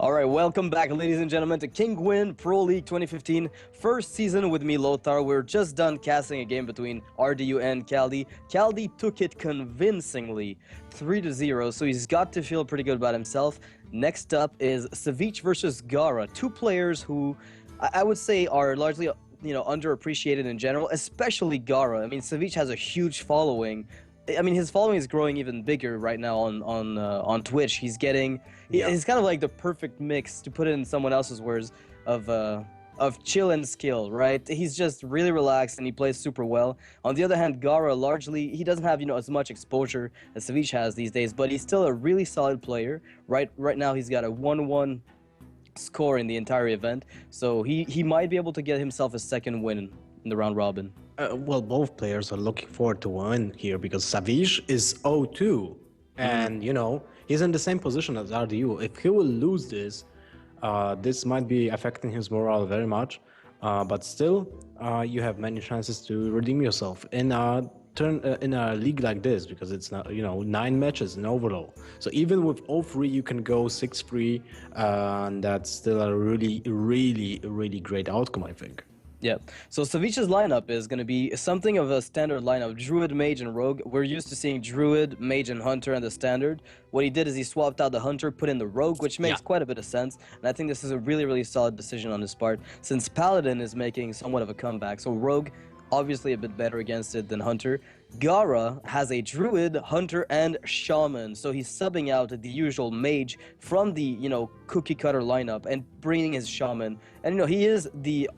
All right, welcome back, ladies and gentlemen, to Kinguin Pro League 2015 first season with me, Lothar. We're just done casting a game between RDU and Caldi. Caldi took it convincingly, 3-0, so he's got to feel pretty good about himself. Next up is Savjz versus Gaara, two players who I would say are largely underappreciated in general, especially Gaara. I mean, Savjz has a huge following. I mean, his following is growing even bigger right now on Twitch. He's getting, he's kind of like the perfect mix, to put it in someone else's words, of chill and skill, right? He's just really relaxed and he plays super well. On the other hand, Gaara largely, he doesn't have as much exposure as Savjz has these days, but he's still a really solid player. Right now, he's got a 1-1 score in the entire event, so he might be able to get himself a second win in the round robin. Well, both players are looking forward to win here because Savjz is 0-2, and he's in the same position as RDU. If he will lose this, this might be affecting his morale very much. But still, you have many chances to redeem yourself in a league like this, because it's not 9 matches in overall. So even with 0-3, you can go 6-3, and that's still a really great outcome, I think. Yeah, so Savjz's lineup is going to be something of a standard lineup, Druid, Mage, and Rogue. We're used to seeing Druid, Mage, and Hunter in the standard. What he did is he swapped out the Hunter, put in the Rogue, which makes quite a bit of sense. And I think this is a really solid decision on his part, since Paladin is making somewhat of a comeback. So Rogue, obviously a bit better against it than Hunter. Gaara has a Druid, Hunter, and Shaman, so he's subbing out the usual Mage from the, cookie-cutter lineup and bringing his Shaman. And, he is the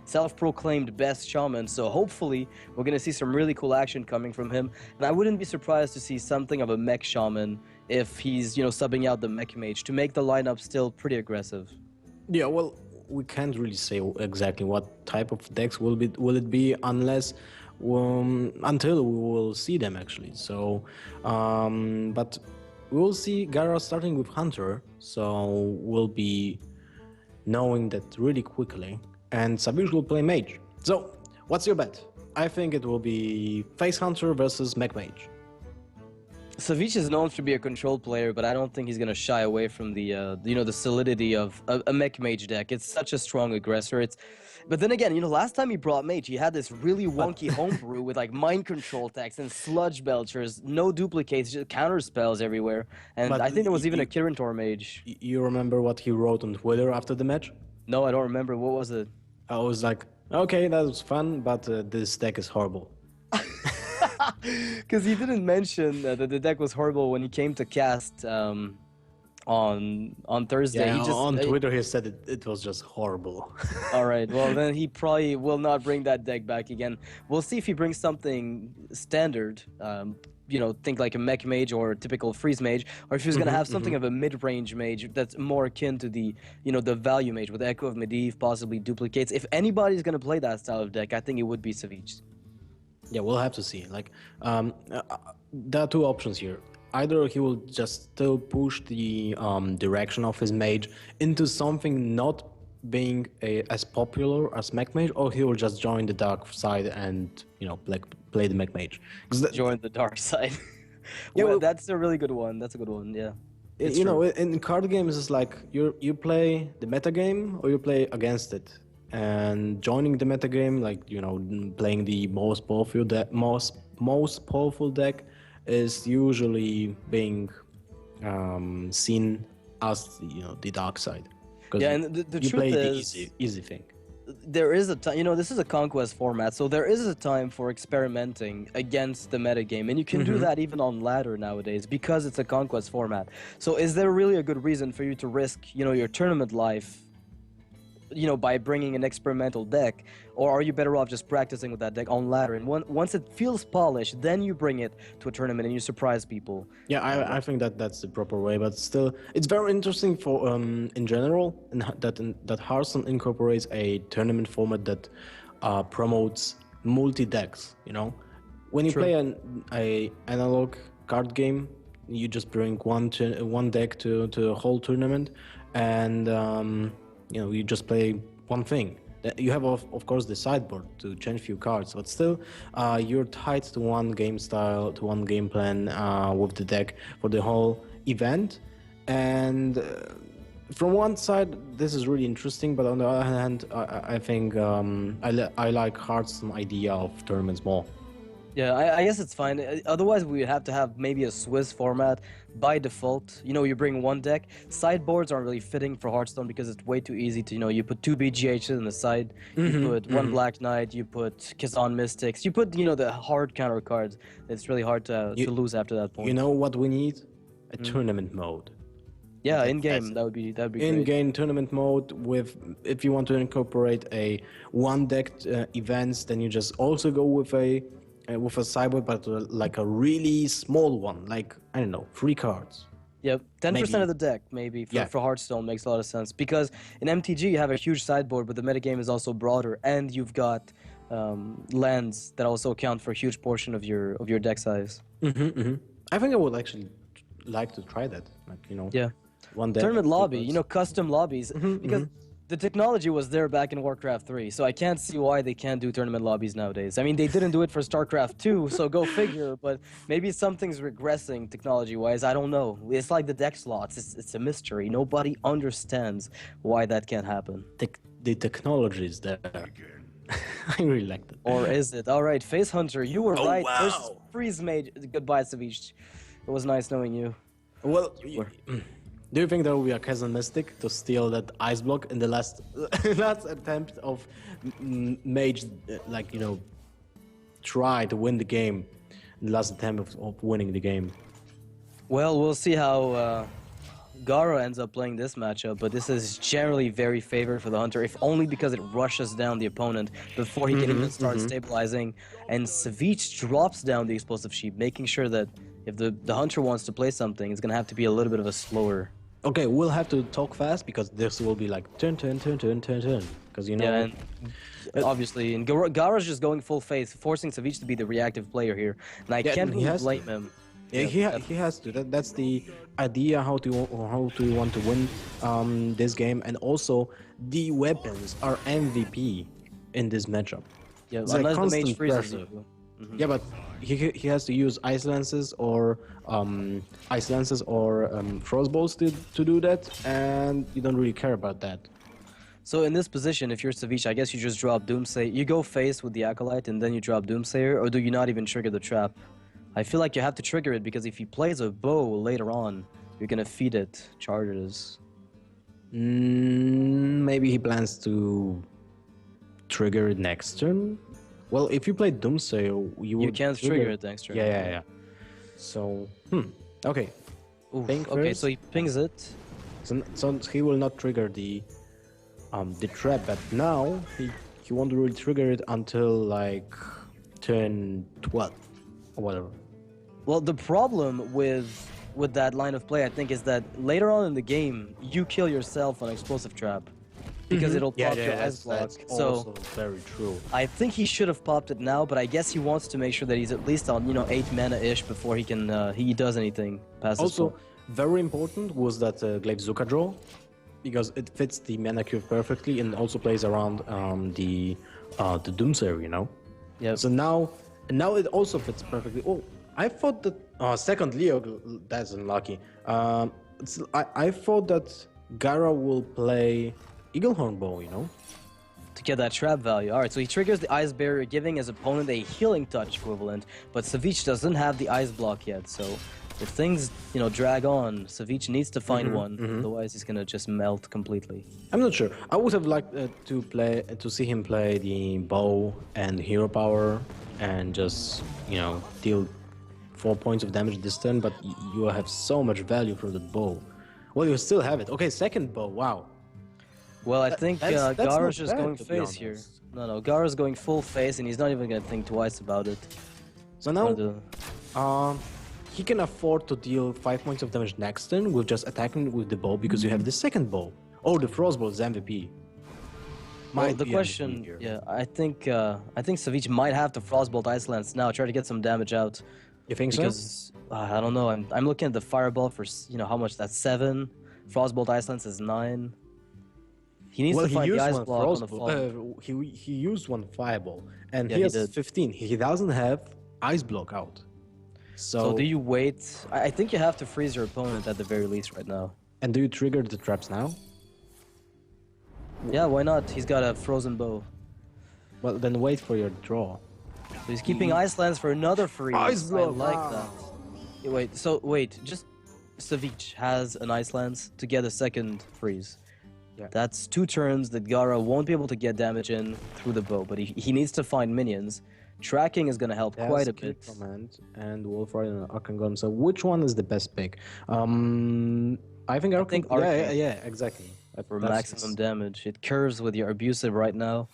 self-proclaimed best shaman, so hopefully we're going to see some really cool action coming from him. And I wouldn't be surprised to see something of a mech shaman if he's subbing out the mech mage to make the lineup still pretty aggressive. Yeah, well, we can't really say exactly what type of decks will it be unless until we will see them actually. So but we will see Gaara starting with Hunter, so we'll be knowing that really quickly, and Savjz will play Mage. So, what's your bet? I think it will be Face Hunter versus Mech Mage. Savjz is known to be a control player, but I don't think he's going to shy away from the the solidity of a Mech Mage deck. It's such a strong aggressor. But then again, last time he brought Mage, he had this really wonky homebrew with like mind control attacks and sludge belchers, no duplicates, just counter spells everywhere. And but I think there was even a Kirintor Mage. You remember what he wrote on Twitter after the match? No, I don't remember. What was it? I was like, okay, that was fun, but this deck is horrible. Because he didn't mention that the deck was horrible when he came to cast on Thursday. Yeah, on Twitter he said it was just horrible. All right, well then he probably will not bring that deck back again. We'll see if he brings something standard, think like a mech mage or a typical freeze mage, or if he's going to have something of a mid-range mage that's more akin to the the value mage with Echo of Medivh, possibly duplicates. If anybody's going to play that style of deck, I think it would be Savjz. Yeah, we'll have to see. Like, there are two options here. Either he will just still push the direction of his mage into something not being as popular as mech mage, or he will just join the dark side and play the mech mage. Join the dark side. Well, that's a really good one. That's a good one. Yeah. In card games, it's like you play the meta game or you play against it. And joining the metagame, like playing the most powerful deck, is usually being seen as the dark side. Yeah, and the truth play is, the easy thing. There is a time. This is a conquest format, so there is a time for experimenting against the metagame, and you can do that even on ladder nowadays because it's a conquest format. So, is there really a good reason for you to risk your tournament life? By bringing an experimental deck, or are you better off just practicing with that deck on ladder? And once it feels polished, then you bring it to a tournament and you surprise people. Yeah, I think that's the proper way. But still, it's very interesting for in general, that Hearthstone incorporates a tournament format that promotes multi decks. When you play an analog card game, you just bring one deck to a whole tournament, and you just play one thing. You have, of course, the sideboard to change few cards, but still, you're tied to one game style, to one game plan with the deck for the whole event. And from one side, this is really interesting, but on the other hand, I think I like Hearthstone idea of tournaments more. Yeah, I guess it's fine. Otherwise, we would have to have maybe a Swiss format by default. You know, you bring one deck. Sideboards aren't really fitting for Hearthstone because it's way too easy to, you know, you put two BGHs in the side, you put one Black Knight, you put Kazan Mystics, you put, you know, the hard counter cards. It's really hard to lose after that point. You know what we need? A tournament mode. Yeah, in game that would be great. In-game tournament mode with, if you want to incorporate a one-deck events, then you just also go with a sideboard, but like a really small one, like I don't know, 3 cards. Yep, 10% of the deck maybe for Hearthstone makes a lot of sense because in MTG you have a huge sideboard, but the metagame is also broader, and you've got lands that also account for a huge portion of your deck size. I think I would actually like to try that, like, you know. Yeah. One deck. Tournament lobby, you know, custom lobbies, because the technology was there back in Warcraft 3, so I can't see why they can't do tournament lobbies nowadays. I mean, they didn't do it for StarCraft 2, so go figure, but maybe something's regressing technology-wise, I don't know. It's like the deck slots, it's a mystery. Nobody understands why that can't happen. The technology is there. I really like that. Or is it? Alright, Face Hunter, you were right. Wow. Versus Freeze Mage. Goodbye, Savjz. It was nice knowing you. Well, do you think there will be a Kazan Mystic to steal that ice block in the last attempt of Mage, like, you know, try to win the game, the last attempt of winning the game? Well, we'll see how Gaara ends up playing this matchup, but this is generally very favored for the Hunter, if only because it rushes down the opponent before he can even start stabilizing, and Savjz drops down the Explosive Sheep, making sure that if the Hunter wants to play something, it's going to have to be a little bit of a slower. Okay, we'll have to talk fast because this will be like turn, because you know. Yeah, and obviously, and Gaara's just going full face, forcing Savjz to be the reactive player here, and I can't really blame him. Yeah, he has to. That's the idea how to want to win this game, and also the weapons are MVP in this matchup. Yeah, it's unless like the mage freezes pressure. you. Yeah, but he has to use ice lances or frostbolts to do that, and you don't really care about that. So in this position, if you're Savjz, I guess you just drop Doomsayer. You go face with the Acolyte, and then you drop Doomsayer, or do you not even trigger the trap? I feel like you have to trigger it because if he plays a bow later on, you're gonna feed it charges. Maybe he plans to trigger it next turn. Well, if you play Doomsayer, you can't trigger it next turn. Yeah. So, okay. Okay, so he pings it. So he will not trigger the trap, but now he won't really trigger it until like turn 12 or whatever. Well, the problem with that line of play, I think, is that later on in the game, you kill yourself on explosive trap. Because it'll pop your ice block. That's so also very true. I think he should have popped it now, but I guess he wants to make sure that he's at least on, you know, 8 mana-ish before he can he does anything past Also, very important was that Glaive Zuka draw, because it fits the mana curve perfectly and also plays around the Doomsayer, you know. Yeah. So now it also fits perfectly. Oh, I thought that second Leo, that's unlucky. I thought that Gaara will play Eaglehorn Bow, you know? To get that trap value. Alright, so he triggers the Ice Barrier, giving his opponent a healing touch equivalent, but Savjz doesn't have the Ice Block yet, so if things, you know, drag on, Savjz needs to find one, otherwise he's gonna just melt completely. I'm not sure. I would have liked to see him play the Bow and Hero Power and just, you know, deal 4 points of damage this turn, but you have so much value from the Bow. Well, you still have it. Okay, second Bow, wow. Well, I think that's Gaara's not just bad, going to be face here. honest. No, Gaara's going full face, and he's not even gonna think twice about it. So now, he can afford to deal 5 points of damage next turn with just attacking with the Bow because you have the second Bow. Oh, the Frostbolt is MVP. Well, the question, yeah, I think Savjz might have to Frostbolt Ice Lance now, try to get some damage out. You think Because I don't know. I'm looking at the Fireball for, you know, how much that's 7. Frostbolt Ice Lance is 9. He needs to find the Ice Block on the fall. He used one Fireball, and Yeah, he he has did. 15. He doesn't have Ice Block out. So do you wait? I think you have to freeze your opponent at the very least right now. And do you trigger the traps now? Yeah, why not? He's got a frozen bow. Well, then wait for your draw. So he's keeping Ice Lands for another freeze. Ice block. I like that. Yeah, wait, just Savjz has an Ice Lands to get a second freeze. Yeah. That's 2 turns that Gaara won't be able to get damage in through the bow, but he needs to find minions. Tracking is going to help quite a bit. Command and Wolf Rider and Arcane Golem. So which one is the best pick? I think Arcane. Yeah, exactly. For maximum damage. It curves with your abusive right now.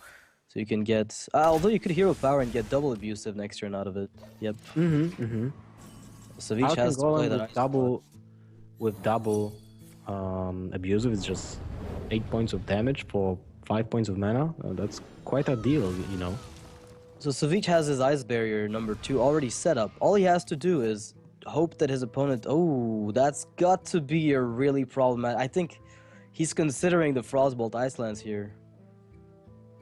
So you can get... although you could hero power and get double abusive next turn out of it. Yep. Savjz has to play that with double abusive is just 8 points of damage for 5 points of mana. That's quite a deal, you know. So Savjz has his Ice Barrier number 2 already set up. All he has to do is hope that his opponent... Oh, that's got to be a really problematic... I think he's considering the Frostbolt Icelands here.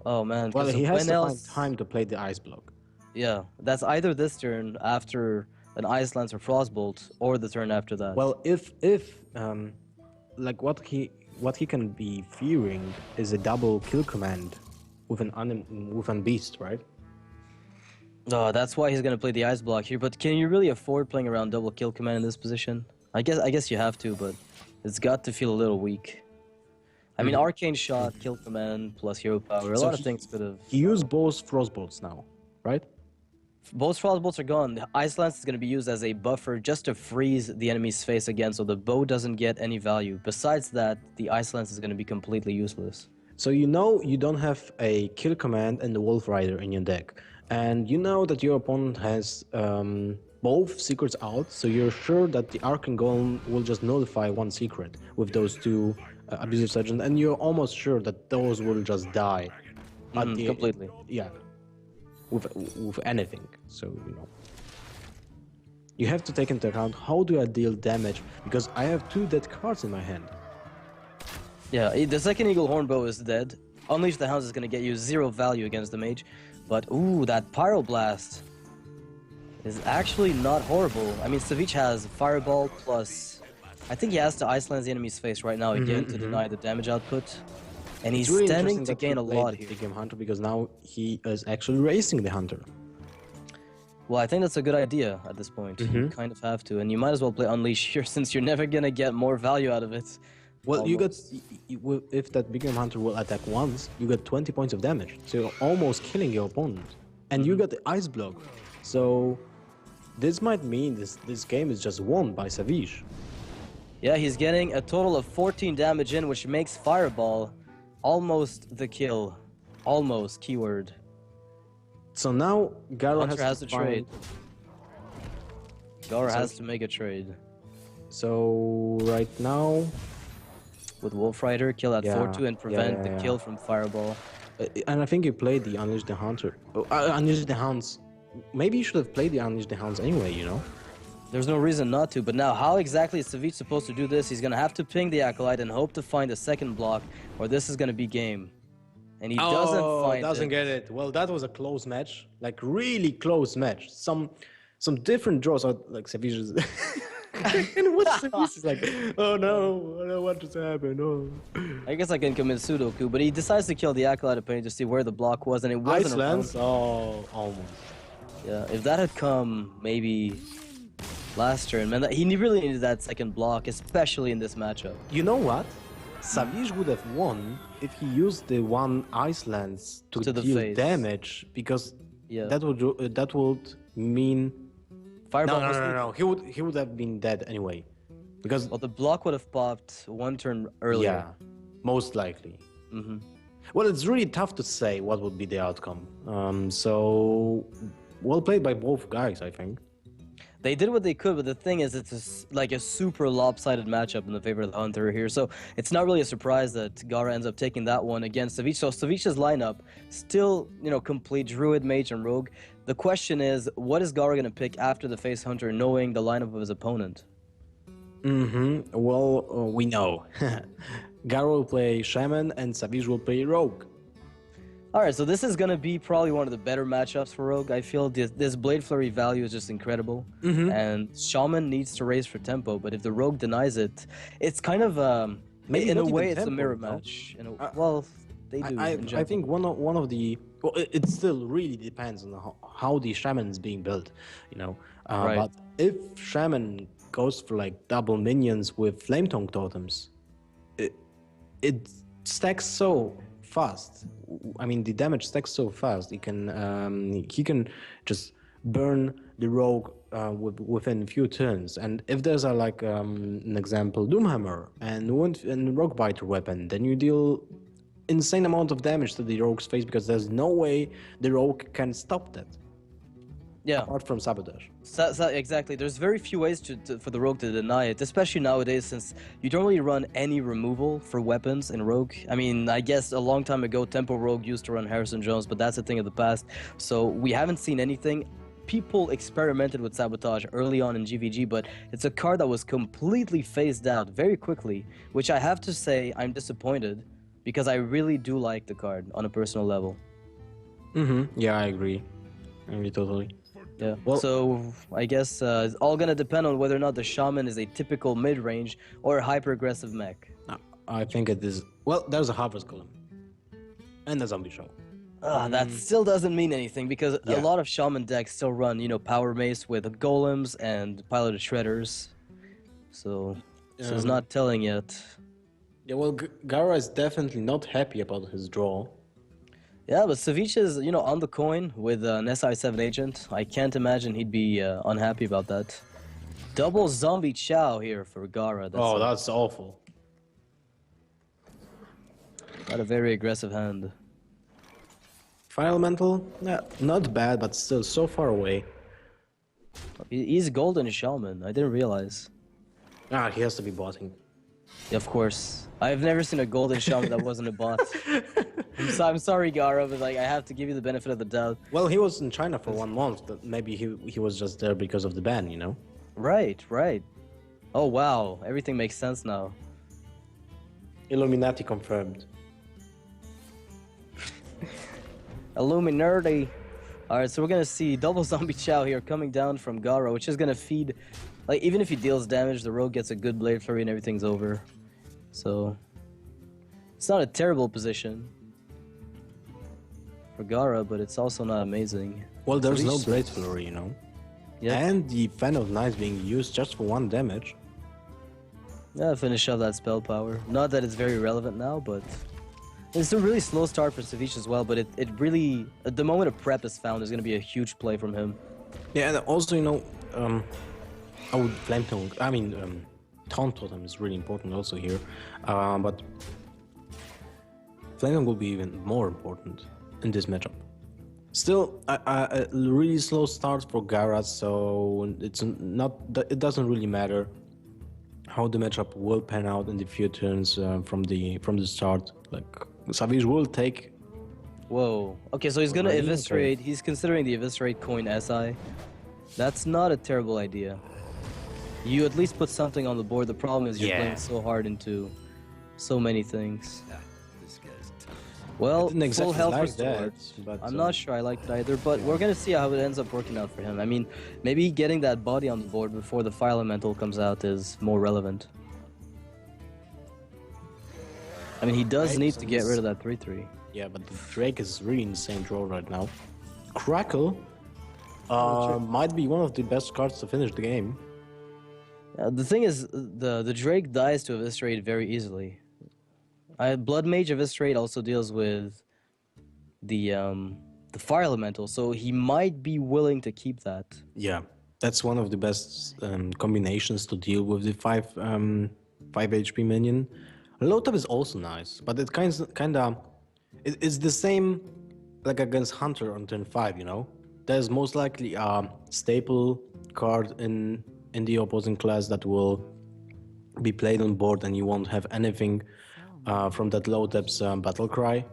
Oh man. Well, he has to find time to play the Ice Block. Yeah, that's either this turn after an Ice Lance or Frostbolt, or the turn after that. Well, if like what he can be fearing is a double kill command with an beast, right? Oh, that's why he's gonna play the Ice Block here. But can you really afford playing around double kill command in this position? I guess you have to, but it's got to feel a little weak. I mean, Arcane Shot, kill command, plus hero power. A lot of things could have... He used both Frostbolts now, right? Both Frostbolts are gone. The Ice Lance is going to be used as a buffer just to freeze the enemy's face again, so the bow doesn't get any value. Besides that, the Ice Lance is going to be completely useless. So you know you don't have a kill command and the Wolf Rider in your deck. And you know that your opponent has both secrets out, so you're sure that the Arcane Golem will just nullify one secret with those 2 abusive surgeons, and you're almost sure that those will just die. Completely. Yeah. With anything. So, you know. You have to take into account how do I deal damage, because I have 2 dead cards in my hand. Yeah, the second Eagle Horn Bow is dead. Unleash the Hounds is going to get you 0 value against the mage. But, ooh, that Pyroblast is actually not horrible. I mean, Savjz has Fireball plus... I think he has to Ice Lance the enemy's face right now again to deny the damage output. And he's really standing to gain a lot here. The game Hunter, because now he is actually racing the Hunter. Well, I think that's a good idea at this point. You kind of have to. And you might as well play Unleash here since you're never going to get more value out of it. Well, almost. If that Big Game Hunter will attack once, you get 20 points of damage. So you're almost killing your opponent. And you got the Ice Block. So this might mean this game is just won by Savjz. Yeah, he's getting a total of 14 damage in, which makes Fireball almost the kill. Almost, keyword. So now Gaara has to trade. Gaara has to make a trade. So right now... With Wolf Rider, kill at 4-2 and prevent the kill from Fireball. And I think you played the Unleash the Hunter. Unleash the Hounds. Maybe you should have played the Unleash the Hounds anyway, you know? There's no reason not to, but now how exactly is Savjz supposed to do this? He's going to have to ping the Acolyte and hope to find a second block, or this is going to be game. And he doesn't find it. Doesn't get it. Well, that was a close match. Like, really close match. Some different draws are like Savjz. And what Savjz is like, oh no, I don't want this to happen. Oh. I guess I can commit Sudoku, but he decides to kill the Acolyte opponent to see where the block was, and it wasn't Ice Lance? Oh, almost. Yeah, if that had come maybe last turn, man, he really needed that second block, especially in this matchup. You know what? Savjz would have won if he used the one Ice Lance to deal damage, because that would mean Fireball. No. He would have been dead anyway, because the block would have popped one turn earlier. Yeah, most likely. Well, it's really tough to say what would be the outcome. So well played by both guys, I think. They did what they could, but the thing is, it's like a super lopsided matchup in the favor of the Hunter here. So it's not really a surprise that Gaara ends up taking that one against Savjz. So Savjz's lineup still, complete Druid, Mage, and Rogue. The question is, what is Gaara going to pick after the Face Hunter, knowing the lineup of his opponent? Well, we know. Gaara will play Shaman and Savjz will play Rogue. Alright, so this is gonna be probably one of the better matchups for Rogue. I feel this Blade Flurry value is just incredible. And Shaman needs to raise for tempo, but if the Rogue denies it, it's kind of, Maybe in a not way, even it's a tempo, mirror you know? match. Well, they do in general. I think one of the well, it still really depends on how the shaman is being built, you know. Right. But if shaman goes for like double minions with flame tongue totems, it stacks so fast. I mean, the damage stacks so fast. He can just burn the rogue within a few turns. And if there's like an example, Doomhammer and Rogue Biter weapon, then you deal insane amount of damage to the rogue's face because there's no way the rogue can stop that. Yeah. Apart from sabotage. Exactly. There's very few ways for the Rogue to deny it, especially nowadays since you don't really run any removal for weapons in Rogue. I mean, I guess a long time ago, Tempo Rogue used to run Harrison Jones, but that's a thing of the past. So we haven't seen anything. People experimented with sabotage early on in GVG, but it's a card that was completely phased out very quickly, which I have to say I'm disappointed because I really do like the card on a personal level. Yeah, I agree. Totally. Yeah, well, so I guess it's all gonna depend on whether or not the Shaman is a typical mid-range or a hyper-aggressive mech. I think it is. Well, there's a Harvest Golem. And a Zombie Show. That still doesn't mean anything because a lot of Shaman decks still run, Power Mace with Golems and Piloted Shredders. So it's not telling yet. Yeah, well, Gaara is definitely not happy about his draw. Yeah, but Savjz is, on the coin with an SI7 agent. I can't imagine he'd be unhappy about that. Double Zombie Chow here for Gaara. That's awful. Got a very aggressive hand. Fire Elemental? Yeah, not bad, but still so far away. He's Golden Shaman. I didn't realize. He has to be botting. Yeah, of course. I've never seen a Golden Shaman that wasn't a bot. I'm sorry, Gaara, but I have to give you the benefit of the doubt. Well, he was in China for 1 month, but maybe he was just there because of the ban, Right. Oh, wow. Everything makes sense now. Illuminati confirmed. Illuminati. Alright, so we're gonna see double Zombie Chow here coming down from Gaara, which is gonna feed... even if he deals damage, the rogue gets a good Blade Flurry and everything's over. So... it's not a terrible position for Gaara, but it's also not amazing. Well, there's no Blade Flurry, Yeah. And the Fan of Night being used just for 1 damage. Yeah, finish up that spell power. Not that it's very relevant now, but... it's a really slow start for Savjz as well, but it really... at the moment a prep is found, there's going to be a huge play from him. Yeah, and also, I would Flame Tongue... Taunt Totem is really important also here. But... Flame Tongue will be even more important in this matchup. Still, a really slow start for Gaara, so it's not... it doesn't really matter how the matchup will pan out in the few turns from the start. Savjz will take... Whoa. Okay, so he's gonna eviscerate... he's considering the eviscerate coin SI. That's not a terrible idea. You at least put something on the board. The problem is you're playing so hard into so many things. Well, full health restored. I'm not sure I liked it either, but we're gonna see how it ends up working out for him. I mean, maybe getting that body on the board before the Fire Elemental comes out is more relevant. I mean, he does need to get rid of that 3/3. Yeah, but the Drake is really insane draw right now. Crackle might be one of the best cards to finish the game. The thing is, the Drake dies to eviscerate very easily. Blood Mage Eviscerate also deals with the Fire Elemental, so he might be willing to keep that. Yeah, that's one of the best combinations to deal with the 5 HP minion. Low tap is also nice, but it it's the same like against Hunter on turn 5, There's most likely a staple card in the opposing class that will be played on board, and you won't have anything from that low tap's battle cry.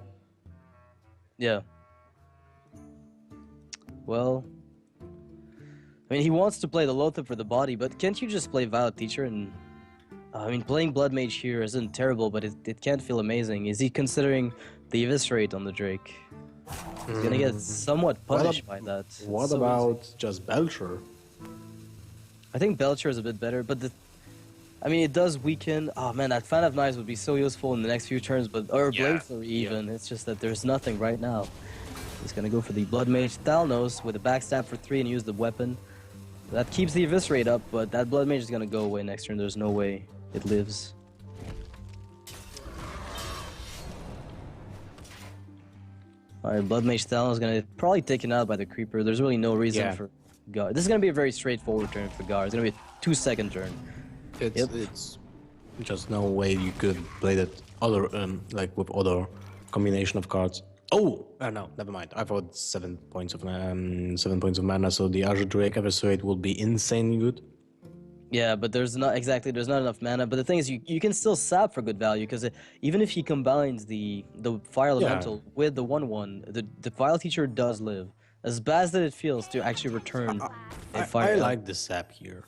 Yeah. Well, I mean, he wants to play the low tap for the body, but can't you just play Violet Teacher? And I mean, playing Blood Mage here isn't terrible, but it can't feel amazing. Is he considering the eviscerate on the Drake? He's gonna get somewhat punished by that. What So about easy. just Belcher? I think Belcher is a bit better, but I mean, it does weaken. Oh man, that Fan of Knives would be so useful in the next few turns, or Blade Flurry even. It's just that there's nothing right now. He's gonna go for the Blood Mage Thalnos with a backstab for 3 and use the weapon. That keeps the Eviscerate up, but that Blood Mage is gonna go away next turn. There's no way it lives. Alright, Blood Mage Thalnos is gonna probably taken out by the Creeper. There's really no reason for Gaara. This is gonna be a very straightforward turn for Gaara. It's gonna be a 2-second turn. It's just no way you could play that other like with other combination of cards. Oh, no, never mind. I thought 7 points of mana, so the Azure Drake Eviscerate will be insanely good. Yeah, but there's not enough mana. But the thing is, you can still sap for good value because even if he combines the Fire Elemental with the 1/1, the File Teacher does live. As bad as it feels to actually return a Fire. I like the sap here.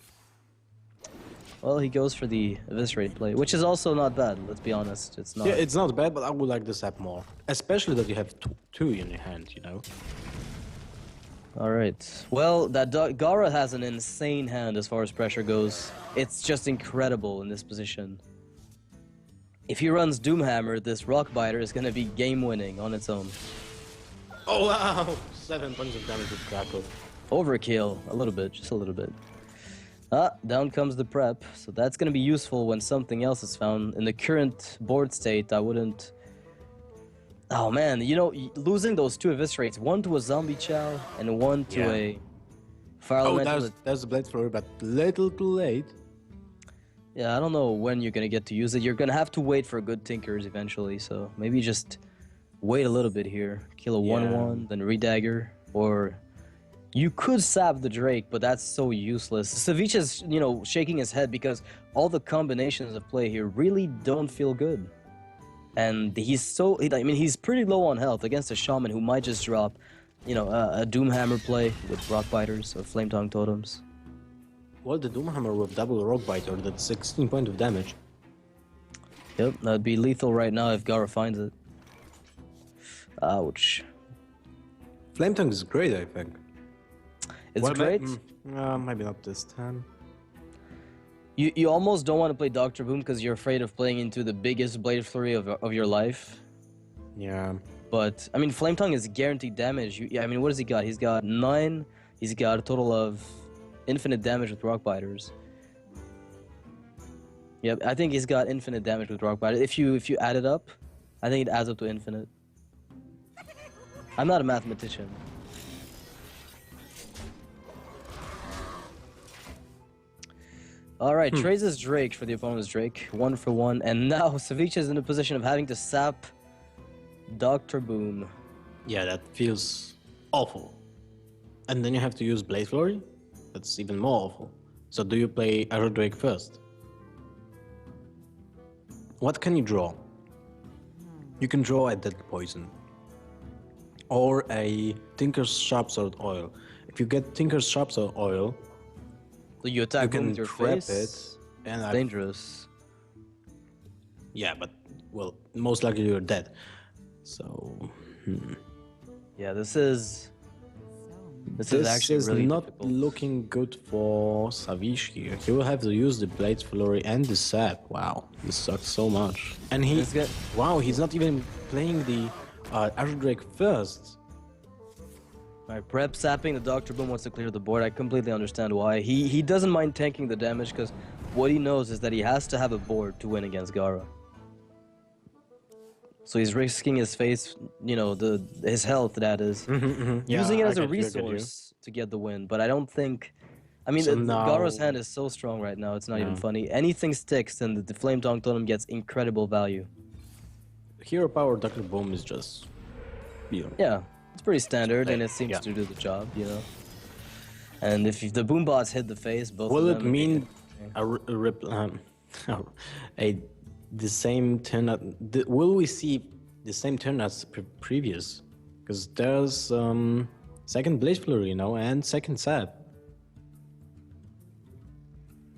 Well, he goes for the Eviscerate play, which is also not bad. Let's be honest, it's not. Yeah, it's not bad, but I would like the sap more, especially that you have two in your hand. You know. All right. Well, that Gaara has an insane hand as far as pressure goes. It's just incredible in this position. If he runs Doomhammer, this Rockbiter is going to be game-winning on its own. Oh wow! 7 points of damage with Crackle. Overkill, a little bit, just a little bit. Down comes the prep, so that's going to be useful when something else is found. In the current board state, I wouldn't... Oh man, you know, losing those 2 Eviscerates, one to a Zombie Chow and one to a Fire Elemental. That's the Blade Flurry, but little too late. Yeah, I don't know when you're going to get to use it. You're going to have to wait for good Tinkers eventually, so maybe just wait a little bit here. Kill a 1/1, then Redagger, or... You could sap the Drake, but that's so useless. Savjz is, you know, shaking his head because all the combinations of play here really don't feel good. And he's pretty low on health against a Shaman who might just drop, you know, a Doomhammer play with Rockbiters or Flame Tongue Totems. Well, the Doomhammer with double Rockbiter, that's 16 points of damage. Yep, that'd be lethal right now if Gaara finds it. Ouch. Flame Tongue is great, I think. It's great. Maybe not this time. You almost don't want to play Dr. Boom because you're afraid of playing into the biggest Blade Flurry of your life. Yeah. But, I mean, Flame Tongue is guaranteed damage. I mean, what has he got? He's got 9. He's got a total of infinite damage with Rockbiters. Yep, I think he's got infinite damage with Rockbiters. If you add it up, I think it adds up to infinite. I'm not a mathematician. Alright, trades his Drake for the opponent's Drake. 1 for 1. And now Savjz is in a position of having to sap Dr. Boom. Yeah, that feels awful. And then you have to use Blade Flurry? That's even more awful. So do you play Azure Drake first? What can you draw? You can draw a Deadly Poison. Or a Tinker's Sharpsword Oil. If you get Tinker's Sharpsword Oil, So you attack him with your trap face? it, and It's dangerous. Yeah, but, well, most likely you're dead. So, Yeah, this is actually really not difficult. looking good for Savjz here. He will have to use the Blade Flurry and the Sap. Wow, this sucks so much. And wow, he's not even playing the Azure Drake first. Alright, prep sapping, the Dr. Boom wants to clear the board. I completely understand why. He doesn't mind tanking the damage because what he knows is that he has to have a board to win against Gaara. So he's risking his face, you know, his health, that is. Yeah, using it I as a get you. resource to get the win, but I don't think... I mean, So now- Gaara's hand is so strong right now, it's not even funny. Anything sticks, and the Flame Tongue Totem gets incredible value. Hero Power Dr. Boom is just... Yeah, it's pretty standard, and it seems Yeah. to do the job, you know? And if the boom bots hit the face, both Will of it them... mean the same turn? Will we see the same turn as previous? Because there's second Blade Flurry, you know, and second Sap.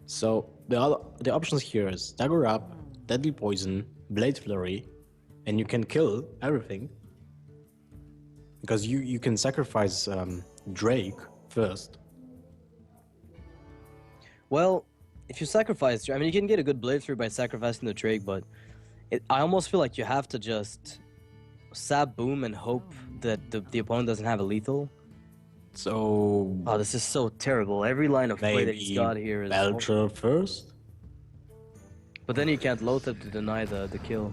So the options here is Dagger Up, Deadly Poison, Blade Flurry, and you can kill everything. Because you can sacrifice Drake first. Well, if you sacrifice, I mean, you can get a good blade through by sacrificing the Drake, but I almost feel like you have to just sap boom and hope that the opponent doesn't have a lethal. So Oh, this is so terrible. Every line of play that he's maybe got here is... Belcher first? But then you can't Lothar to deny the kill.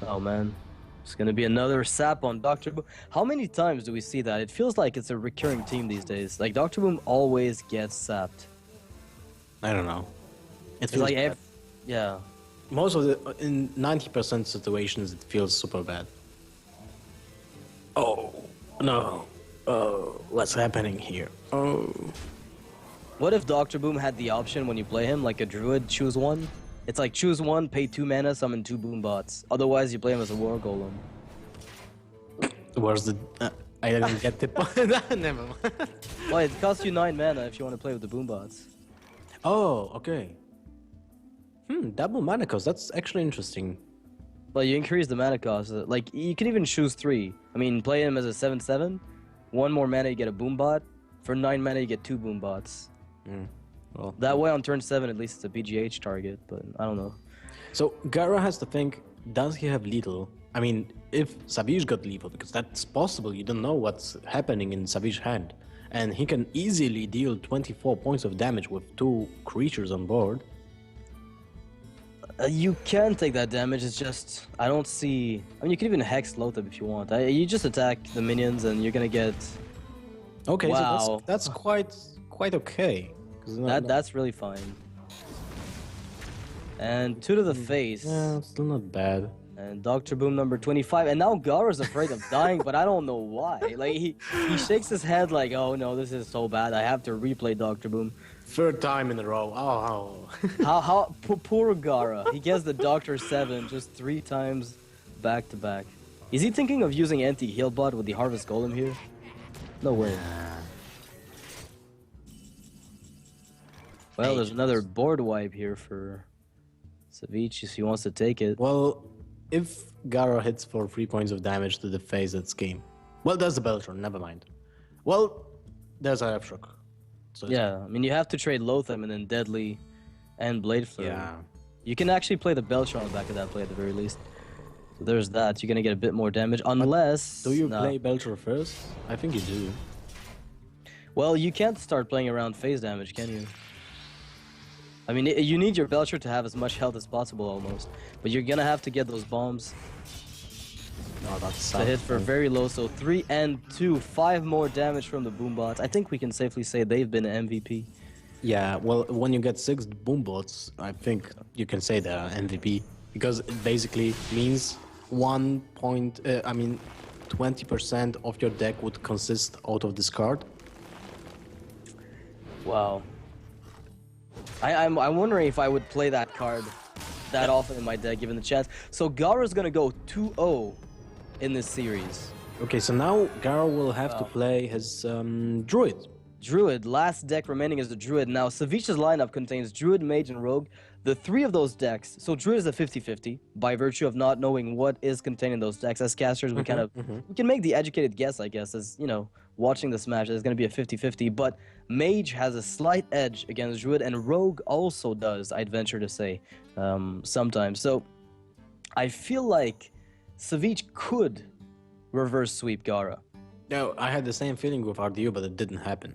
Oh man. It's gonna be another sap on Dr. Boom. How many times do we see that? It feels like it's a recurring theme these days. Like, Dr. Boom always gets sapped. I don't know. It It's feels like, bad. yeah. Most of the in 90% situations it feels super bad. Oh no. Oh, what's happening here? Oh. What if Dr. Boom had the option when you play him, like a druid, choose one? It's like choose one, pay 2 mana, summon 2 boom bots. Otherwise, you play him as a war golem. Where's the? I didn't get the point. Never mind. Well, it costs you 9 mana if you want to play with the boom bots. Oh, okay. Double mana cost. That's actually interesting. Well, you increase the mana cost. Like, you can even choose 3. I mean, play him as a 7/7. 1 more mana, you get a boom bot. For 9 mana, you get 2 boom bots. Well, That way, on turn 7, at least it's a BGH target, but I don't know. so Gaara has to think, does he have lethal? I mean, if Savjz got lethal, because that's possible, you don't know what's happening in Savjz's hand. And he can easily deal 24 points of damage with 2 creatures on board. You can take that damage, it's just... I don't see... I mean, you can even Hex Lothar if you want. You just attack the minions and you're gonna get... Okay, Wow. so that's quite okay. 'Cause That's really fine. And 2 to the face. Yeah, still not bad. And Dr. Boom number 25. And now Gaara's afraid of dying, but I don't know why. Like, he shakes his head like, oh no, this is so bad. I have to replay Dr. Boom. 3rd time in a row. Oh. Poor Gaara. He gets the Doctor 7 just 3 times back to back. Is he thinking of using anti-heal bot with the Harvest Golem here? No way. Well, there's another board wipe here for Savjz if he wants to take it. Well, if Gaara hits for 3 points of damage to the face, that's game. Well, there's the Beltron, never mind. Well, there's a F-Shock. So Yeah, I mean, you have to trade Lothar and then Deadly and Blade Flurry. Yeah. You can actually play the Belcher on the back of that play at the very least. So there's that. You're gonna get a bit more damage, unless... Do you Nah. play Belcher first? I think you do. Well, you can't start playing around phase damage, can you? I mean, you need your Belcher to have as much health as possible, almost. But you're gonna have to get those bombs No, that's to hit for very low. So 3 and 2, 5 more damage from the boombots. I think we can safely say they've been MVP. Yeah, well, when you get 6 boombots, I think you can say they're MVP. Because it basically means 20% of your deck would consist out of this card. Wow. I'm wondering if I would play that card that often in my deck, given the chance. So Gaara's gonna go 2-0 in this series. Okay, so now Gaara will have to play his Druid. Druid, last deck remaining is the Druid. Now, Savjz's lineup contains Druid, Mage, and Rogue. The 3 of those decks, so Druid is a 50-50, by virtue of not knowing what is contained in those decks. As casters, we we can make the educated guess, I guess, as, you know, watching this match, it's going to be a 50-50, but Mage has a slight edge against Druid, and Rogue also does, I'd venture to say, sometimes. So, I feel like Savjz could reverse sweep Gaara. No, I had the same feeling with RDU, but it didn't happen.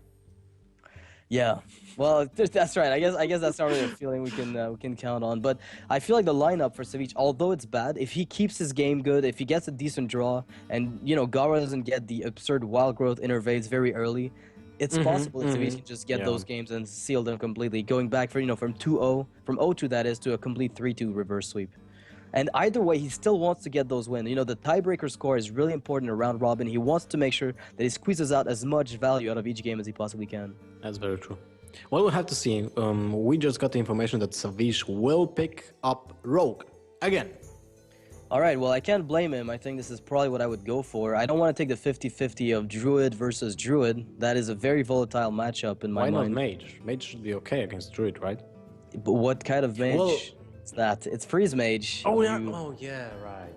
Yeah, well, that's right. I guess that's not really a feeling we can count on. But I feel like the lineup for Savjz, although it's bad, if he keeps his game good, if he gets a decent draw, and you know Gaara doesn't get the absurd wild growth intervades very early, it's possible that Savjz can just get those games and seal them completely, going back for from 2-0, from 0-2 that is, to a complete 3-2 reverse sweep. And either way, he still wants to get those wins. You know, the tiebreaker score is really important around Robin. He wants to make sure that he squeezes out as much value out of each game as he possibly can. That's very true. Well, we'll have to see. We just got the information that Savjz will pick up Rogue again. All right, well, I can't blame him. I think this is probably what I would go for. I don't want to take the 50-50 of Druid versus Druid. That is a very volatile matchup in my mind. Why not Mage? Mage should be okay against Druid, right? But what kind of mage? Well, It's that. It's Freeze Mage. Oh, yeah. Oh, yeah, right.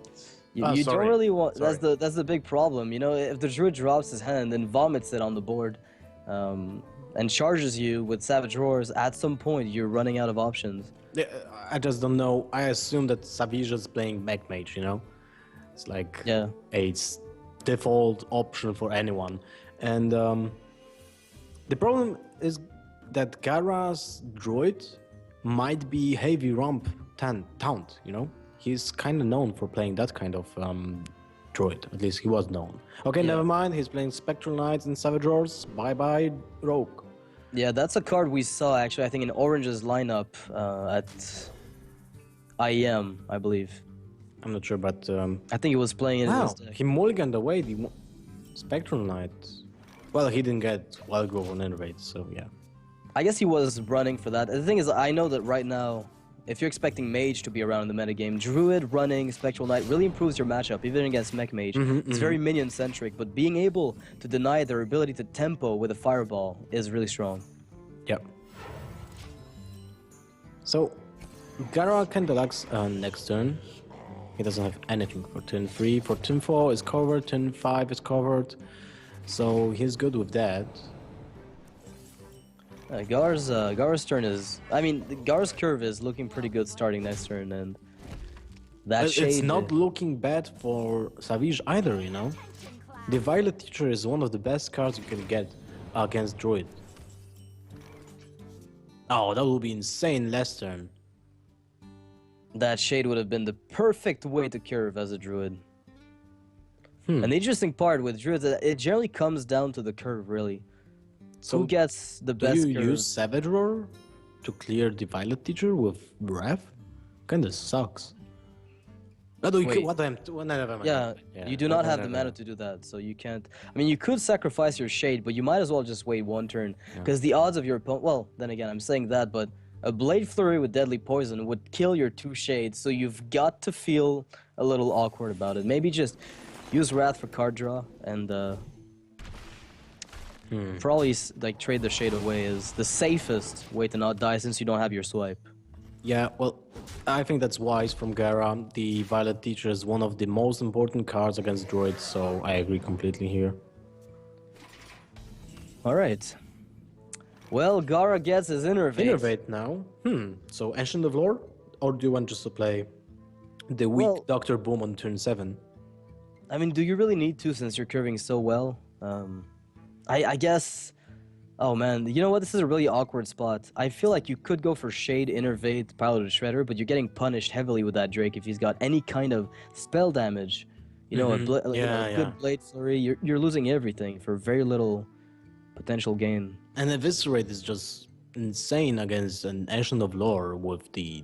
You don't Sorry. really want. Sorry. That's the big problem. You know, if the druid drops his hand and vomits it on the board, and charges you with savage roars, at some point you're running out of options. Yeah, I just don't know. I assume that Savjz is playing back mage, you know? It's like Yeah. a default option for anyone. And the problem is that Gaara's druid might be heavy ramp taunt, you know? He's kind of known for playing that kind of druid. At least he was known. Okay, Yeah. never mind. He's playing Spectral Knights and Savage Roars. Bye-bye, Rogue. Yeah, that's a card we saw actually. I think in Orange's lineup at IEM, I believe. I'm not sure, but I think he was playing it in wow, his deck. he mulliganed away the Spectral Knight. Well, he didn't get Wild Growth on Innervate, so yeah. I guess he was running for that. The thing is, I know that right now, if you're expecting Mage to be around in the metagame, Druid running Spectral Knight really improves your matchup, even against Mech Mage. It's very minion-centric, but being able to deny their ability to tempo with a Fireball is really strong. Yep. So, Gaara can deluxe next turn. He doesn't have anything for turn 3. For turn 4 is covered, turn 5 is covered. So he's good with that. Gaara's turn is... I mean, Gaara's curve is looking pretty good starting next turn, and... That But shade... it's not looking bad for Savjz either, you know? The Violet Teacher is one of the best cards you can get against Druid. Oh, that would be insane last turn. That shade would have been the perfect way to curve as a Druid. And the interesting part with Druids, it generally comes down to the curve, really. So who gets the best do you curve? use Savage Roar to clear the Violet Teacher with Breath? Kinda sucks. No, you Wait. could, what am well, never mind. Yeah, you do not have the never mana to do that, so you can't... I mean, you could sacrifice your shade, but you might as well just wait one turn. Because the odds of your opponent... Well, then again, I'm saying that, but a Blade Flurry with Deadly Poison would kill your 2 shades, so you've got to feel a little awkward about it. Maybe just use Wrath for card draw, and probably like trade the shade away is the safest way to not die since you don't have your swipe. Yeah, well, I think that's wise from Gaara. The Violet Teacher is one of the most important cards against Druids, so I agree completely here. Alright. Well, Gaara gets his Innervate. Innervate now. So Ancient of Lore? Or do you want just to play the weak Well- Dr. Boom on turn 7? I mean, do you really need to since you're curving so well? I guess... Oh man, you know what? This is a really awkward spot. I feel like you could go for Shade, Innervate, Pilot of Shredder, but you're getting punished heavily with that Drake if he's got any kind of spell damage. You know, a good Blade Flurry, you're losing everything for very little potential gain. And Eviscerate is just insane against an Ancient of Lore with the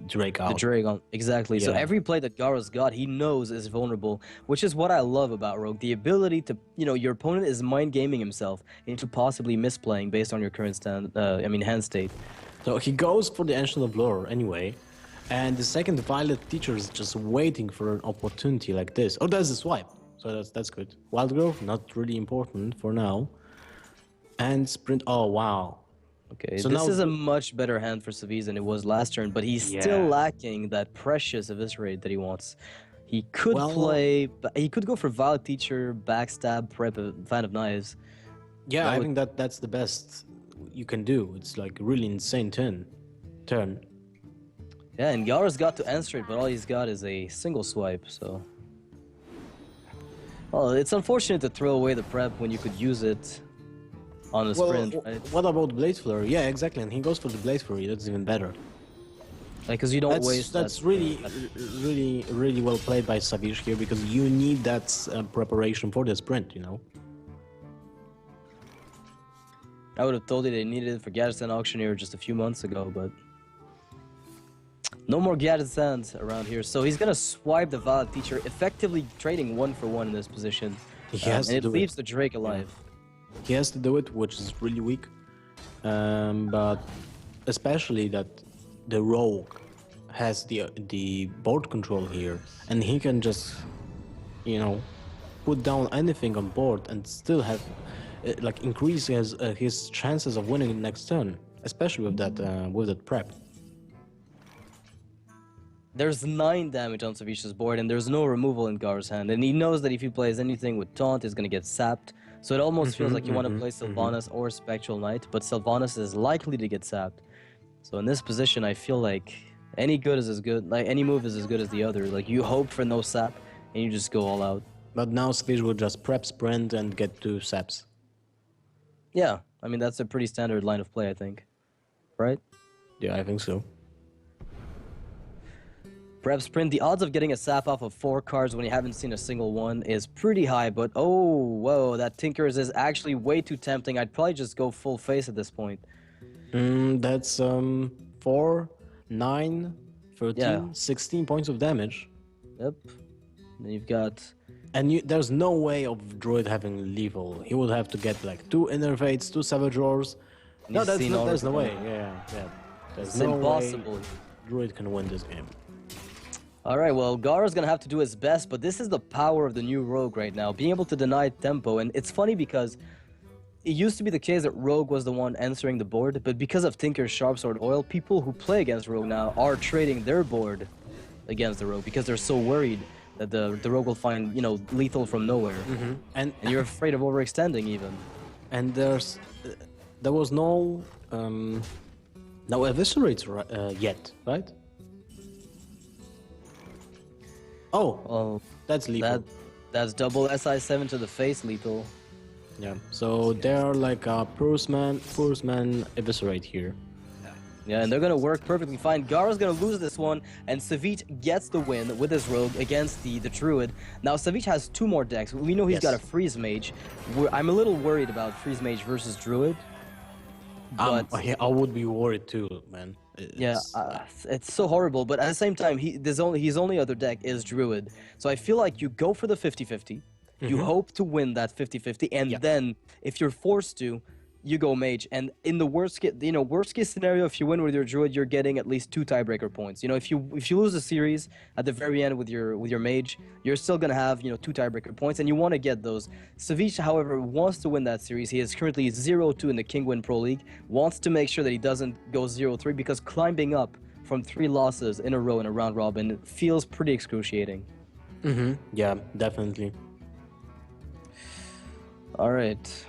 Drake out. The Drake on exactly. So Yeah. every play that Gaara's got, he knows is vulnerable, which is what I love about Rogue. The ability to, your opponent is mind gaming himself into possibly misplaying based on your current hand state. So he goes for the Ancient of Lore anyway, and the second Violet Teacher is just waiting for an opportunity like this. Oh, that's a swipe, so that's good. Wild Growth, not really important for now. And Sprint, oh wow. Okay, So this now- is a much better hand for Savjz than it was last turn, but he's still Yeah. lacking that precious Eviscerate that he wants. He could he could go for Violet Teacher, Backstab, Prep, Fan of Knives. Yeah, That I would- think that's the best you can do. It's like a really insane turn. Yeah, and Gaara's got to answer it, but all he's got is a single swipe, so... Well, it's unfortunate to throw away the Prep when you could use it on a sprint, right? What about Blade Flurry? Yeah, exactly, and he goes for the Blade Flurry. That's even better. Like, because you don't waste That's that... really well played by Savjz here because you need that preparation for the sprint, you know. I would have told you they needed it for Gadsden Auctioneer just a few months ago, but... No more Gadsden around here, so he's gonna swipe the Violet Teacher, effectively trading 1 for 1 in this position. He has and to it do leaves it. the Drake alive. He has to do it, which is really weak. But especially that the Rogue has the board control here, and he can just, put down anything on board and still have, increase his chances of winning next turn, especially with that prep. There's 9 damage on Savjz's board, and there's no removal in Gaara's hand. And he knows that if he plays anything with Taunt, he's gonna get sapped. So it almost feels like you want to play Sylvanas or Spectral Knight, but Sylvanas is likely to get sapped. So in this position, I feel like any good is as good, like any move is as good as the other. Like you hope for no sap, and you just go all out. But now Savjz will just prep sprint and get 2 saps. Yeah, I mean that's a pretty standard line of play, I think. Right? Yeah, I think so. Prep sprint, the odds of getting a sap off of 4 cards when you haven't seen a single one is pretty high, but oh, whoa, that Tinkers is actually way too tempting. I'd probably just go full face at this point. That's 4, 9, 13, 16 points of damage. Yep. Then you've got... And there's no way of Druid having lethal. He would have to get like 2 Innervates, 2 Savage Roars. No, there's no way. Yeah. There's it's no impossible. way Druid can win this game. Alright, well, Gaara's gonna have to do his best, but this is the power of the new Rogue right now, being able to deny tempo. And it's funny because it used to be the case that Rogue was the one answering the board, but because of Tinker's Sharpsword Oil, people who play against Rogue now are trading their board against the Rogue because they're so worried that the Rogue will find, you know, lethal from nowhere. And you're afraid of overextending even. And there was no eviscerates yet, right? Oh, that's lethal. That's double SI7 to the face lethal. Yeah, so they're like a Force Man Eviscerate here. Yeah, and they're gonna work perfectly fine. Gaara's gonna lose this one, and Savjz gets the win with his Rogue against the Druid. Now, Savjz has 2 more decks. We know he's got a Freeze Mage. I'm a little worried about Freeze Mage versus Druid. But I would be worried too, man. It's so horrible, but at the same time, his only other deck is Druid. So I feel like you go for the 50-50, you hope to win that 50-50, and then, if you're forced to, you go Mage. And in the worst case scenario, if you win with your Druid, you're getting at least 2 tiebreaker points. You know, if you lose a series at the very end with your Mage, you're still gonna have 2 tiebreaker points, and you want to get those. Savjz, however, wants to win that series. He is currently 0-2 in the Kinguin Pro League. Wants to make sure that he doesn't go 0-3 because climbing up from 3 losses in a row in a round robin feels pretty excruciating. Yeah, definitely. All right.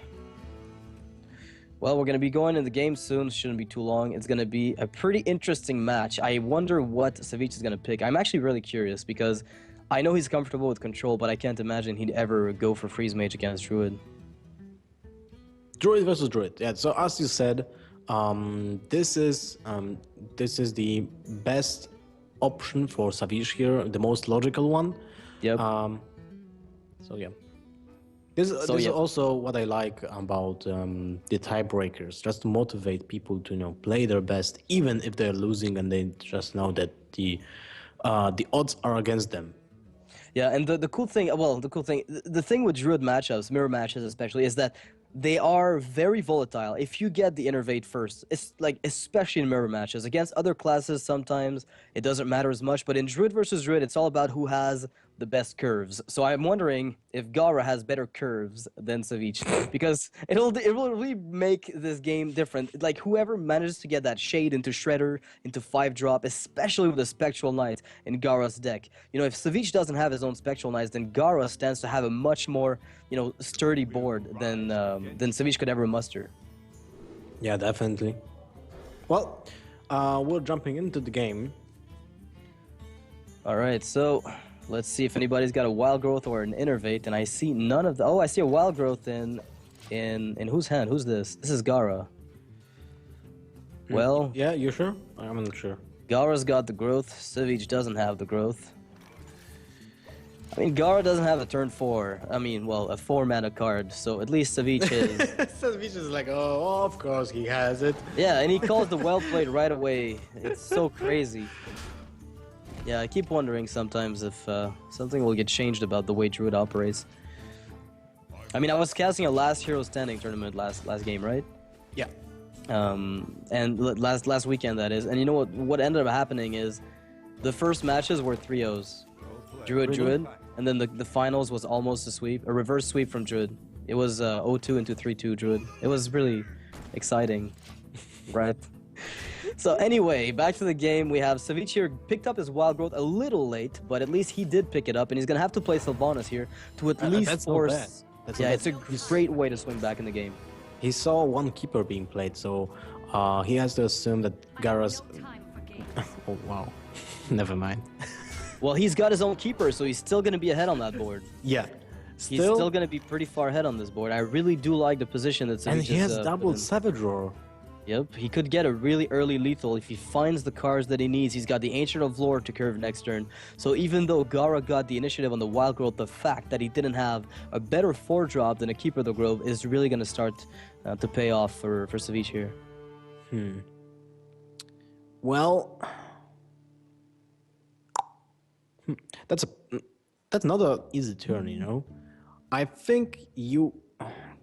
Well, we're going to be going in the game soon. Shouldn't be too long. It's going to be a pretty interesting match. I wonder what Savjz is going to pick. I'm actually really curious because I know he's comfortable with control, but I can't imagine he'd ever go for Freeze Mage against Druid. Druid versus Druid. Yeah, so as you said, this is the best option for Savjz here, the most logical one. Yep. So yeah. This is also what I like about the tiebreakers, just to motivate people to play their best, even if they're losing and they just know that the odds are against them. Yeah, and the cool thing with Druid matchups, mirror matches especially, is that they are very volatile. If you get the Innervate first, it's like, especially in mirror matches. Against other classes, sometimes it doesn't matter as much, but in Druid versus Druid, it's all about who has the best curves. So I'm wondering if Gaara has better curves than Savjz, because it will really make this game different. Like, whoever manages to get that Shade into Shredder, into 5-drop, especially with a Spectral Knight in Gaara's deck. If Savjz doesn't have his own Spectral Knights, then Gaara stands to have a much more, sturdy board than Savjz could ever muster. Yeah, definitely. Well, we're jumping into the game. All right, so let's see if anybody's got a Wild Growth or an Innervate, and I see none of the... Oh, I see a Wild Growth in whose hand? Who's this? This is Gaara. Well... Yeah, you sure? I'm not sure. Gaara's got the growth. Savjz doesn't have the growth. I mean, Gaara doesn't have a turn 4. I mean, well, a 4-mana card, so at least Savjz is... Savjz is like, oh, of course he has it. Yeah, and he calls the well played right away. It's so crazy. Yeah, I keep wondering sometimes if something will get changed about the way Druid operates. I mean, I was casting a last Hero Standing tournament last game, right? Yeah. And last weekend, that is. And you know what ended up happening is the first matches were 3-0s. Druid, and then the finals was almost a sweep, a reverse sweep from Druid. It was 0-2 into 3-2 Druid. It was really exciting, right? So anyway, back to the game. We have Savjz here picked up his wild growth a little late, but at least he did pick it up, and he's gonna have to play Sylvanas here to at least That's not bad. force. That's Yeah, not it's a bad. great way to swing back in the game. He saw one keeper being played, so he has to assume that Gaara's. Oh wow, never mind. Well, he's got his own keeper, so he's still gonna be ahead on that board. Yeah, He's still gonna be pretty far ahead on this board. I really do like the position that Savjz and he has put double in. Savage Roar. Yep, he could get a really early lethal if he finds the cards that he needs. He's got the Ancient of Lore to curve next turn. So even though Gaara got the initiative on the Wild Growth, the fact that he didn't have a better 4-drop than a Keeper of the Grove is really going to start to pay off for Savjz here. Well, that's not an easy turn, you know. I think you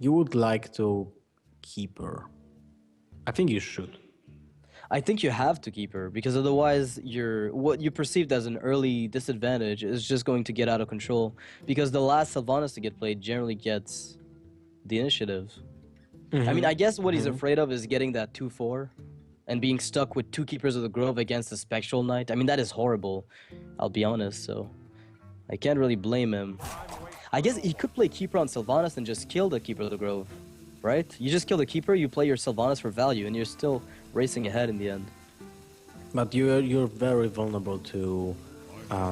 would like to keep her. I think you should. I think you have to keep her because otherwise what you perceived as an early disadvantage is just going to get out of control because the last Sylvanas to get played generally gets the initiative. I mean, I guess what he's afraid of is getting that 2-4 and being stuck with 2 Keepers of the Grove against the Spectral Knight. I mean, that is horrible, I'll be honest, so I can't really blame him. I guess he could play Keeper on Sylvanas and just kill the Keeper of the Grove. Right? You just kill the Keeper, you play your Sylvanas for value, and you're still racing ahead in the end. But you're very vulnerable to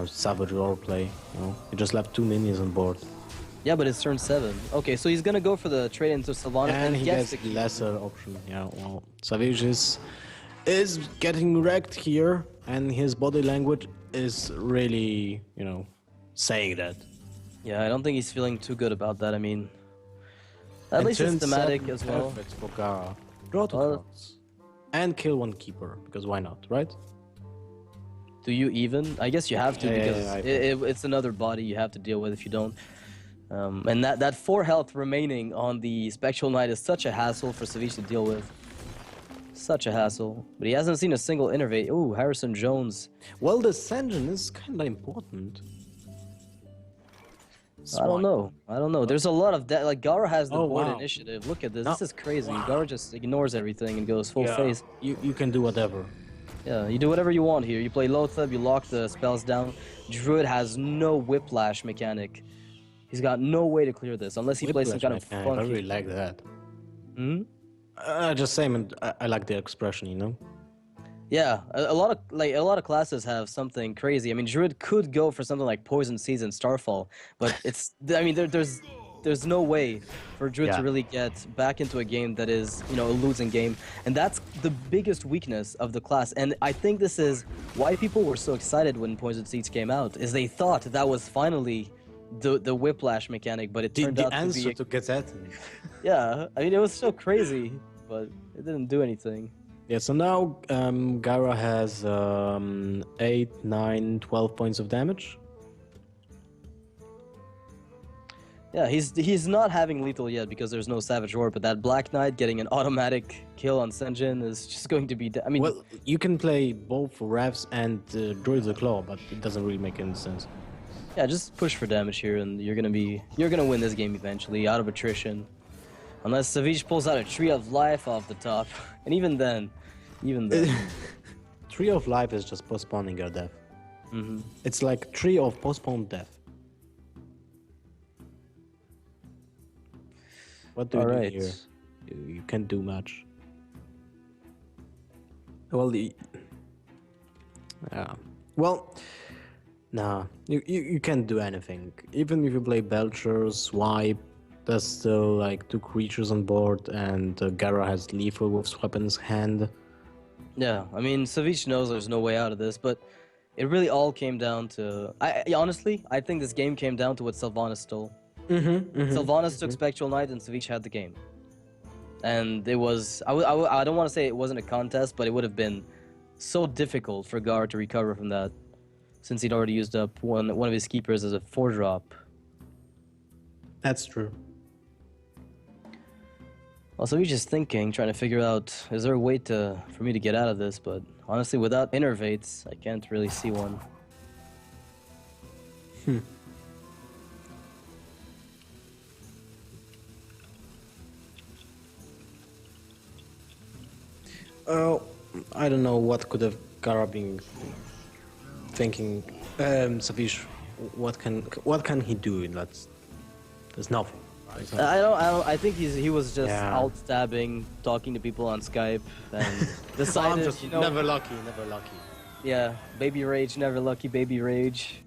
Savage Roar play. You know, you just left 2 minions on board. Yeah, but it's turn 7. Okay, so he's gonna go for the trade into Sylvanas And he gets gets the lesser option. Yeah, well, Savjz is getting wrecked here, and his body language is really, you know, saying that. Yeah, I don't think he's feeling too good about that. I mean, at least it's thematic as well. Perfect for Gaara. Draw 2 cards. And kill 1 keeper, because why not, right? Do you even? I guess you have to because yeah, it's another body you have to deal with if you don't. And that 4 health remaining on the Spectral Knight is such a hassle for Savjz to deal with. Such a hassle. But he hasn't seen a single innervate. Ooh, Harrison Jones. Well, the Sanjin is kind of important. I don't know. There's a lot of that. Like, Gaara has the board wow. initiative. Look at this. No. This is crazy. Wow. Gaara just ignores everything and goes full phase. You can do whatever. Yeah, you do whatever you want here. You play Lothab, you lock the spells down. Druid has no whiplash mechanic. He's got no way to clear this unless he plays some kind of funky... I really like that. Just saying, I like the expression, you know? Yeah, a lot of classes have something crazy. I mean, Druid could go for something like Poison Seeds and Starfall, but it's I mean there's no way for Druid to really get back into a game that is, you know, a losing game, and that's the biggest weakness of the class. And I think this is why people were so excited when Poison Seeds came out, is they thought that was finally the whiplash mechanic, but it turned out to be to get that. Yeah, I mean it was so crazy, but it didn't do anything. Yeah, so now Gaara has 8, 9, 12 points of damage. Yeah, he's not having lethal yet because there's no Savage Roar, but that Black Knight getting an automatic kill on Senjin is just going to be... I mean... Well, you can play both Revs and Druid's Claw, but it doesn't really make any sense. Yeah, just push for damage here and you're gonna win this game eventually, out of attrition. Unless Savjz pulls out a Tree of Life off the top. And even then... Tree of Life is just postponing your death. It's like Tree of Postponed Death. What do you do here? You can't do much. Well, nah, you can't do anything. Even if you play Belcher, Swipe, there's still like 2 creatures on board, and Gaara has lethal with Swipe in his hand. Yeah, I mean, Savjz knows there's no way out of this, but it really all came down to... honestly, I think this game came down to what Sylvanas stole. Sylvanas took Spectral Knight and Savjz had the game. And it was... I don't want to say it wasn't a contest, but it would have been so difficult for Gaara to recover from that, since he'd already used up one of his keepers as a 4-drop. That's true. Also, we're just trying to figure out, is there a way for me to get out of this? But honestly, without innervates, I can't really see one. I don't know what could have Gaara been thinking. Savjz, what can he do? There's nothing. I don't. I think he was just Yeah. out stabbing, talking to people on Skype, and decided, Just you know, never lucky, never lucky. yeah, baby rage, never lucky, baby rage.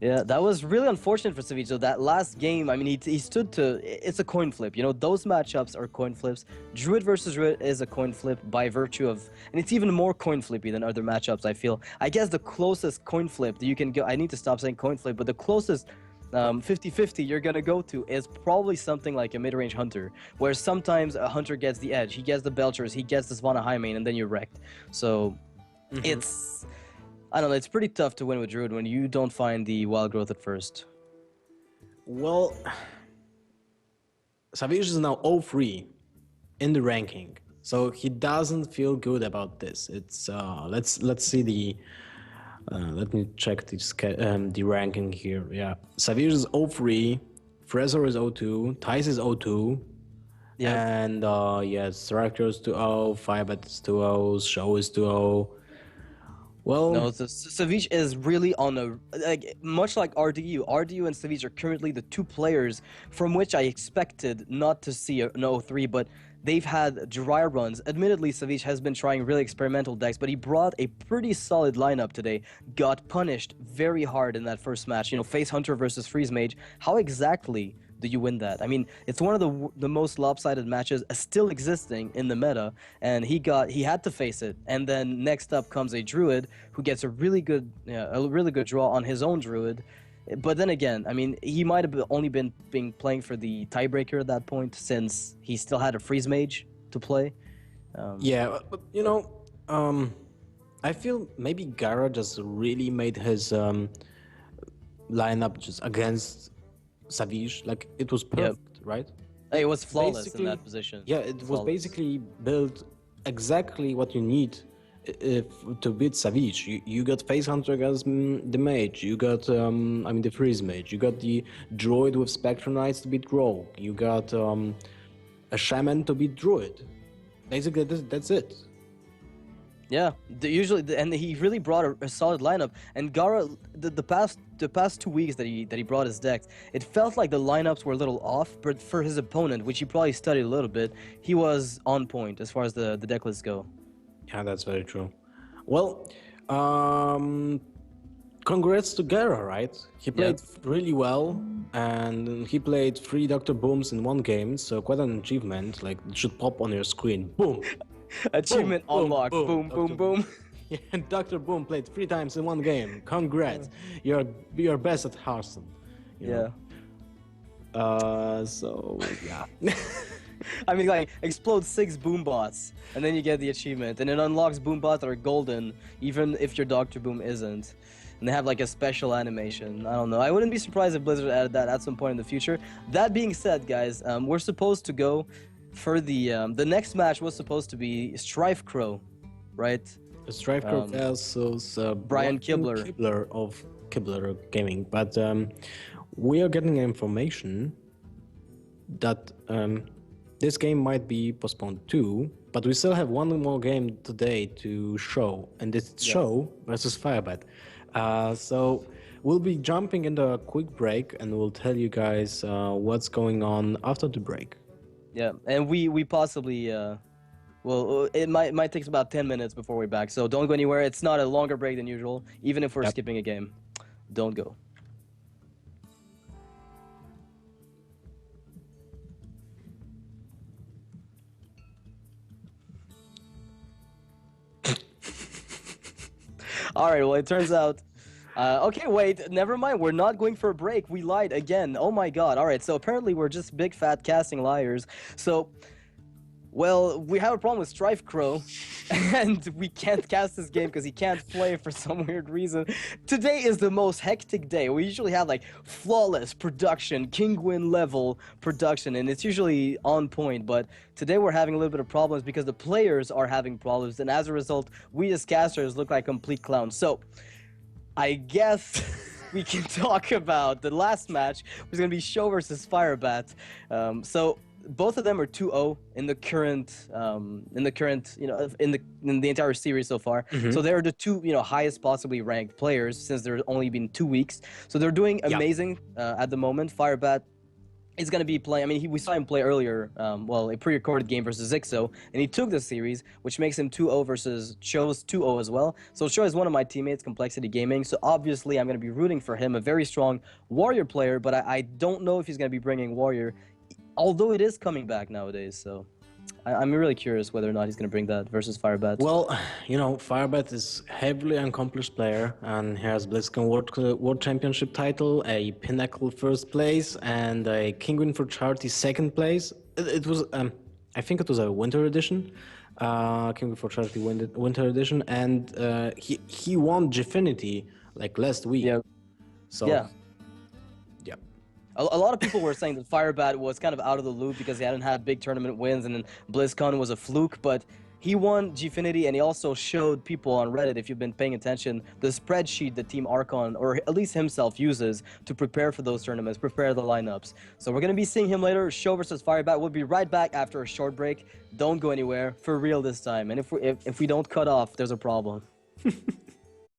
Yeah, that was really unfortunate for Savjz. So that last game, I mean, he stood to. It's a coin flip. You know, those matchups are coin flips. Druid versus Druid is a coin flip by virtue of, and it's even more coin flippy than other matchups. I feel. I guess the closest coin flip that you can go. I need to stop saying coin flip, but the closest 50-50 you're gonna go to is probably something like a mid-range hunter, where sometimes a hunter gets the edge, he gets the belchers, he gets the Svanna high main, and then you're wrecked. So it's, I don't know, it's pretty tough to win with Druid when you don't find the wild growth at first. Well, Savjz is now 0-3 in the ranking, so he doesn't feel good about this. It's let's see the. Let me check the ranking here. Yeah, Savjz is 0-3, Frezor is 0-2, Thijs is 0-2, Yeah. and yes, Raptor is 2-0, Firebet is 2-0, Show is 2-0. Well, No, so Savjz is really on a, like, much like RDU. RDU and Savjz are currently the two players from which I expected not to see an 0-3, but they've had dry runs. Admittedly, Savjz has been trying really experimental decks, but he brought a pretty solid lineup today. Got punished very hard in that first match. You know, Face Hunter versus Freeze Mage. How exactly do you win that? I mean, it's one of the most lopsided matches still existing in the meta, and he had to face it. And then next up comes a Druid who gets a really good draw on his own Druid. But then again, I mean, he might have only been playing for the tiebreaker at that point, since he still had a Freeze Mage to play. yeah, but you know, I feel maybe Gaara just really made his lineup just against Savjz. Like, it was perfect, right? It was flawless in Basically, that position. Yeah, it was Flawless. basically built exactly what you need to beat Savjz. You got Face Hunter against the Mage, you got, I mean, the Freeze Mage, you got the Druid with Spectrum Knights to beat Rogue, you got a Shaman to beat Druid. Basically, that's it. Yeah, and he really brought a solid lineup. And Gaara, the past 2 weeks that he brought his decks, it felt like the lineups were a little off, but for his opponent, which he probably studied a little bit, he was on point as far as the deck lists go. Yeah, that's very true. Well, congrats to Gaara, right? He played really well, and he played 3 Dr. Booms in one game, so quite an achievement. Like, it should pop on your screen. Boom! Achievement Boom, unlocked. Boom, boom, boom, boom. Yeah, Dr. Boom played 3 times in one game. Congrats! You're best at Hearthstone. You know? So yeah. I mean, like, explode 6 boom bots, and then you get the achievement, and it unlocks boom bots that are golden, even if your Dr. Boom isn't. And they have like a special animation. I don't know. I wouldn't be surprised if Blizzard added that at some point in the future. That being said, guys, we're supposed to go for the next match was supposed to be Strife Crow, right? Strife Crow versus Brian Kibler. Kibler of Kibler Gaming, but we are getting information that this game might be postponed too, but we still have one more game today to show, and it's Show versus Firebet. So we'll be jumping into a quick break, and we'll tell you guys what's going on after the break. Yeah, and we possibly well, it might take about 10 minutes before we're back, so don't go anywhere. It's not a longer break than usual, even if we're skipping a game. Don't go. All right, well, it turns out... okay, wait, never mind. We're not going for a break. We lied again. Oh my god. All right, so apparently we're just big fat casting liars. So, well, we have a problem with Strife Crow, and we can't cast this game because he can't play for some weird reason. Today is the most hectic day. We usually have like flawless production, Kinguin level production, and it's usually on point, but today we're having a little bit of problems because the players are having problems, and as a result, we as casters look like complete clowns. So, I guess we can talk about the last match, which is going to be Show versus Firebat. So, both of them are 2-0 in the current, in the entire series so far. So they're the two, highest possibly ranked players since there's only been 2 weeks. So they're doing amazing at the moment. Firebat is going to be playing. I mean, we saw him play earlier, a pre-recorded game versus Zixo, and he took the series, which makes him 2-0 versus Cho's 2-0 as well. So Cho is one of my teammates, Complexity Gaming, so obviously I'm going to be rooting for him, a very strong Warrior player, but I don't know if he's going to be bringing Warrior, although it is coming back nowadays, so I'm really curious whether or not he's going to bring that versus Firebat. Well, Firebat is heavily accomplished player and he has BlizzCon World Championship title, a Pinnacle first place, and a Kinguin for Charity second place. It was, I think it was a Winter Edition, Kinguin for Charity Winter Edition, and he won Gfinity like last week. Yeah. So, yeah. Yeah. A lot of people were saying that Firebat was kind of out of the loop because he hadn't had big tournament wins, and then BlizzCon was a fluke, but he won Gfinity, and he also showed people on Reddit, if you've been paying attention, the spreadsheet that Team Archon, or at least himself, uses to prepare for those tournaments, prepare the lineups. So we're going to be seeing him later, Show versus Firebat. We'll be right back after a short break. Don't go anywhere, for real this time, and if we don't cut off, there's a problem.